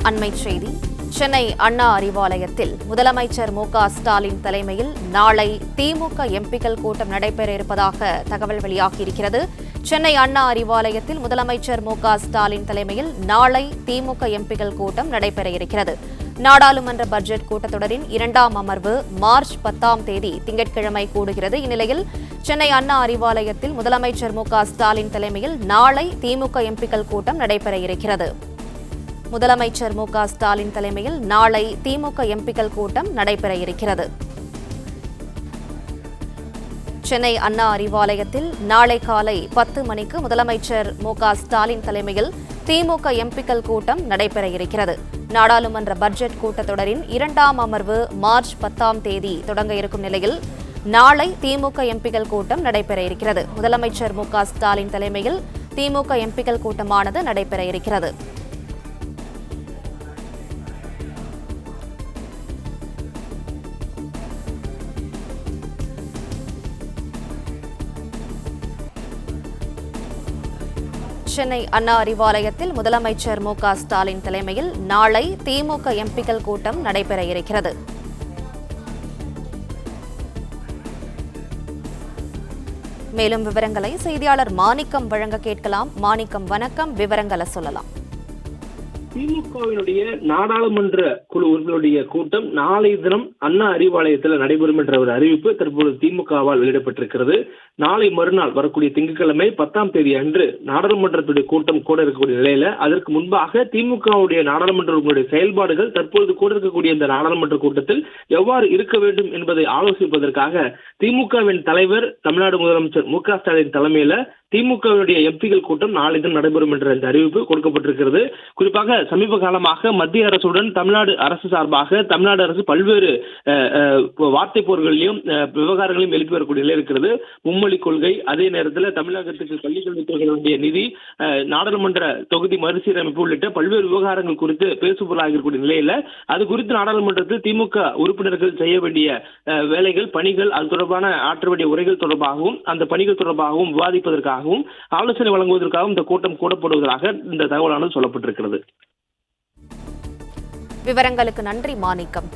அண்மைச் செய்தி. சென்னை அண்ணா அறிவாலயத்தில் முதலமைச்சர் மு.க.ஸ்டாலின் தலைமையில் நாளை திமுக எம்பிக்கள் கூட்டம் நடைபெற இருப்பதாக தகவல் வெளியாகியிருக்கிறது. சென்னை அண்ணா அறிவாலயத்தில் முதலமைச்சர் மு.க.ஸ்டாலின் தலைமையில் நாளை திமுக எம்பிக்கள் கூட்டம் நடைபெற இருக்கிறது. நாடாளுமன்ற பட்ஜெட் கூட்டத்தொடரின் 2ஆம் அமர்வு மார்ச் 10ஆம் தேதி திங்கட்கிழமை கூடுகிறது. இந்நிலையில் சென்னை அண்ணா அறிவாலயத்தில் முதலமைச்சர் மு.க.ஸ்டாலின் தலைமையில் நாளை திமுக எம்பிக்கள் கூட்டம் நடைபெற இருக்கிறது. முதலமைச்சர் மு.க.ஸ்டாலின் தலைமையில் நாளை திமுக எம்பிக்கள் கூட்டம் நடைபெற இருக்கிறது. சென்னை அண்ணா அறிவாலயத்தில் நாளை காலை 10 மணிக்கு முதலமைச்சர் மு.க.ஸ்டாலின் தலைமையில் திமுக எம்பிக்கள் கூட்டம் நடைபெற இருக்கிறது. நாடாளுமன்ற பட்ஜெட் கூட்டத்தொடரின் 2ஆம் அமர்வு மார்ச் 10ஆம் தேதி தொடங்க இருக்கும் நிலையில் நாளை திமுக எம்பிக்கள் கூட்டம் நடைபெற இருக்கிறது. முதலமைச்சர் மு.க.ஸ்டாலின் தலைமையில் திமுக எம்பிக்கள் கூட்டமானது நடைபெற இருக்கிறது. சென்னை அண்ணா அறிவாலயத்தில் முதலமைச்சர் மு.க.ஸ்டாலின் தலைமையில் நாளை திமுக எம்பிக்கள் கூட்டம் நடைபெற இருக்கிறது. மேலும் விவரங்களை செய்தியாளர் மாணிக்கம் வழங்க கேட்கலாம். மாணிக்கம், வணக்கம். விவரங்களை சொல்லலாம். திமுகவினுடைய நாடாளுமன்ற குழு உறுப்பினருடைய கூட்டம் நாளைய தினம் அண்ணா அறிவாலயத்தில் நடைபெறும் என்ற ஒரு அறிவிப்பு தற்போது திமுகவால் வெளியிடப்பட்டிருக்கிறது. நாளை மறுநாள் வரக்கூடிய திங்கட்கிழமை 10ஆம் தேதி அன்று நாடாளுமன்றத்துடைய கூட்டம் கூட இருக்கக்கூடிய நிலையில அதற்கு முன்பாக திமுகவுடைய நாடாளுமன்ற உறுப்பினருடைய செயல்பாடுகள் தற்பொழுது கூட இருக்கக்கூடிய இந்த நாடாளுமன்ற கூட்டத்தில் எவ்வாறு இருக்க வேண்டும் என்பதை ஆலோசிப்பதற்காக திமுகவின் தலைவர் தமிழ்நாடு முதலமைச்சர் மு.க.ஸ்டாலின் தலைமையில திமுகவுடைய எம்பிக்கள் கூட்டம் நாளை தினம் நடைபெறும் என்ற இந்த அறிவிப்பு கொடுக்கப்பட்டிருக்கிறது. குறிப்பாக சமீப காலமாக மத்திய அரசுடன் தமிழ்நாடு அரசு சார்பாக தமிழ்நாடு அரசு பல்வேறு வார்த்தை போர்களையும் விவகாரங்களையும் எழுப்பி வரக்கூடிய நிலை இருக்கிறது. மும்மொழி கொள்கை, அதே நேரத்தில் தமிழகத்துக்கு பள்ளிக்கல்வித்துறை வேண்டிய நிதி, நாடாளுமன்ற தொகுதி மறுசீரமைப்பு உள்ளிட்ட பல்வேறு விவகாரங்கள் குறித்து பேசுபொருளாக இருக்கக்கூடிய நிலையில அது குறித்து நாடாளுமன்றத்தில் திமுக உறுப்பினர்கள் செய்ய வேண்டிய வேலைகள், பணிகள், அது தொடர்பான ஆற்ற வேண்டிய உரைகள் தொடர்பாகவும் அந்த பணிகள் தொடர்பாகவும் விவாதிப்பதற்காகவும் ஆலோசனை வழங்குவதற்காகவும் இந்த கூட்டம் கூடப்படுவதாக இந்த தகவலானது சொல்லப்பட்டிருக்கிறது. விவரங்களுக்கு நன்றி மாணிக்கம்.